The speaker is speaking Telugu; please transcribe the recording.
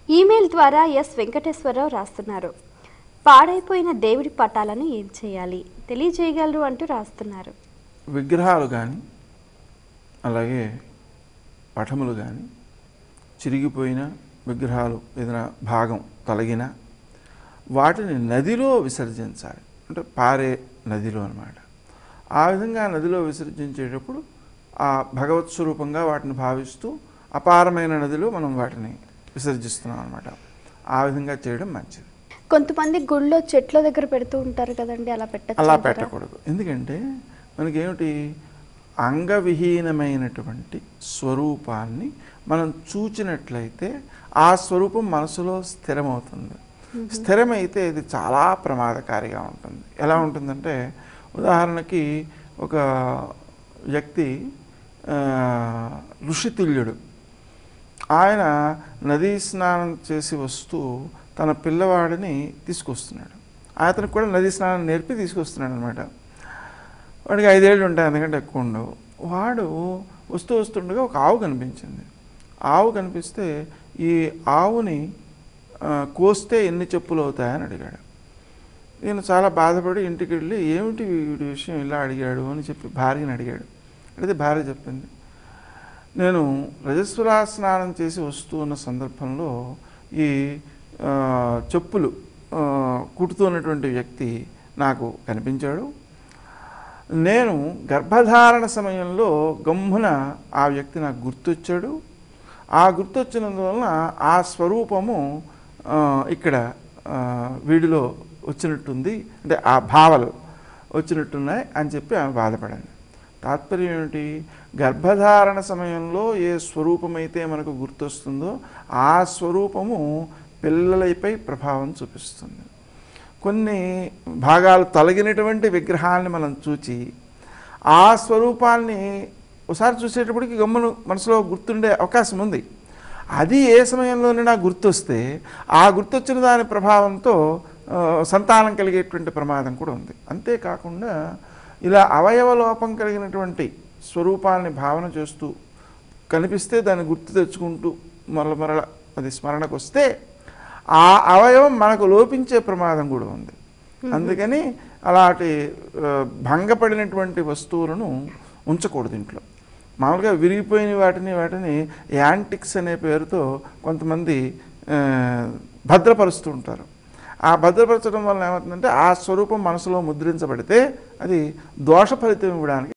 ఈమెయిల్ ద్వారా ఎస్ వెంకటేశ్వరరావు రాస్తున్నారు. పాడైపోయిన దేవుడి పటాలను ఏం చేయాలి తెలియజేయగలరు అంటూ రాస్తున్నారు. విగ్రహాలు కానీ అలాగే పటములు కానీ చిరిగిపోయిన విగ్రహాలు ఏదైనా భాగం తొలగిన వాటిని నదిలో విసర్జించాలి. అంటే పారే నదిలో అన్నమాట. ఆ విధంగా నదిలో విసర్జించేటప్పుడు ఆ భగవత్ స్వరూపంగా వాటిని భావిస్తూ అపారమైన నదిలో మనం వాటిని విసర్జిస్తున్నాం అన్నమాట. ఆ విధంగా చేయడం మంచిది. కొంతమంది గుళ్ళో చెట్ల దగ్గర పెడుతూ ఉంటారు కదండి, అలా పెట్టకూడదు. ఎందుకంటే మనకేమిటి, అంగవిహీనమైనటువంటి స్వరూపాన్ని మనం చూచినట్లయితే ఆ స్వరూపం మనసులో స్థిరమవుతుంది. స్థిరమైతే ఇది చాలా ప్రమాదకారిగా ఉంటుంది. ఎలా ఉంటుందంటే, ఉదాహరణకి ఒక వ్యక్తి ఋషితుల్యుడు, ఆయన నదీ స్నానం చేసి వస్తూ తన పిల్లవాడిని తీసుకొస్తున్నాడు. అతనికి కూడా నదీ స్నానం నేర్పి తీసుకొస్తున్నాడు అనమాట. వాడికి 5 ఏళ్ళు ఉంటాయి, అందుకంటే ఎక్కువ ఉండవు. వాడు వస్తుండగా ఒక ఆవు కనిపించింది. ఆవు కనిపిస్తే ఈ ఆవుని కోస్తే ఎన్ని చెప్పులు అవుతాయని అడిగాడు. నేను చాలా బాధపడి ఇంటికి వెళ్ళి ఏమిటి వీడి విషయం ఇలా అడిగాడు అని చెప్పి భార్యని అడిగాడు. అడిగితే భార్య చెప్పింది, నేను రజస్వలా స్నానం చేసి వస్తూ ఉన్న సందర్భంలో ఈ చెప్పులు కుడుతున్నటువంటి వ్యక్తి నాకు కనిపించాడు. నేను గర్భధారణ సమయంలో గమ్మున ఆ వ్యక్తి నాకు గుర్తొచ్చాడు. ఆ గుర్తొచ్చినందువలన ఆ స్వరూపము ఇక్కడ వీడిలో వచ్చినట్టుంది, అంటే ఆ భావాలు వచ్చినట్టున్నాయి అని చెప్పి ఆమె బాధపడింది. తాత్పర్యం ఏమిటి, గర్భధారణ సమయంలో ఏ స్వరూపమైతే మనకు గుర్తొస్తుందో ఆ స్వరూపము పిల్లలపై ప్రభావం చూపిస్తుంది. కొన్ని భాగాలు తొలగినటువంటి విగ్రహాన్ని మనం చూచి ఆ స్వరూపాన్ని ఒకసారి చూసేటప్పటికి గమ్మును మనసులో గుర్తుండే అవకాశం ఉంది. అది ఏ సమయంలోనైనా గుర్తొస్తే ఆ గుర్తొచ్చిన దాని ప్రభావంతో సంతానం కలిగేటువంటి ప్రమాదం కూడా ఉంది. అంతేకాకుండా ఇలా అవయవ లోపం కలిగినటువంటి స్వరూపాన్ని భావన చేస్తూ కనిపిస్తే దాన్ని గుర్తు తెచ్చుకుంటూ మరల అది స్మరణకు వస్తే ఆ అవయవం మనకు లోపించే ప్రమాదం కూడా ఉంది. అందుకని అలాంటి భంగపడినటువంటి వస్తువులను ఉంచకూడదు ఇంట్లో. మామూలుగా విరిగిపోయిన వాటిని యాంటిక్స్ అనే పేరుతో కొంతమంది భద్రపరుస్తూ ఉంటారు. ఆ భద్రపరచడం వల్ల ఏమవుతుందంటే ఆ స్వరూపం మనసులో ముద్రించబడితే అది దోష ఫలితం ఇవ్వడానికి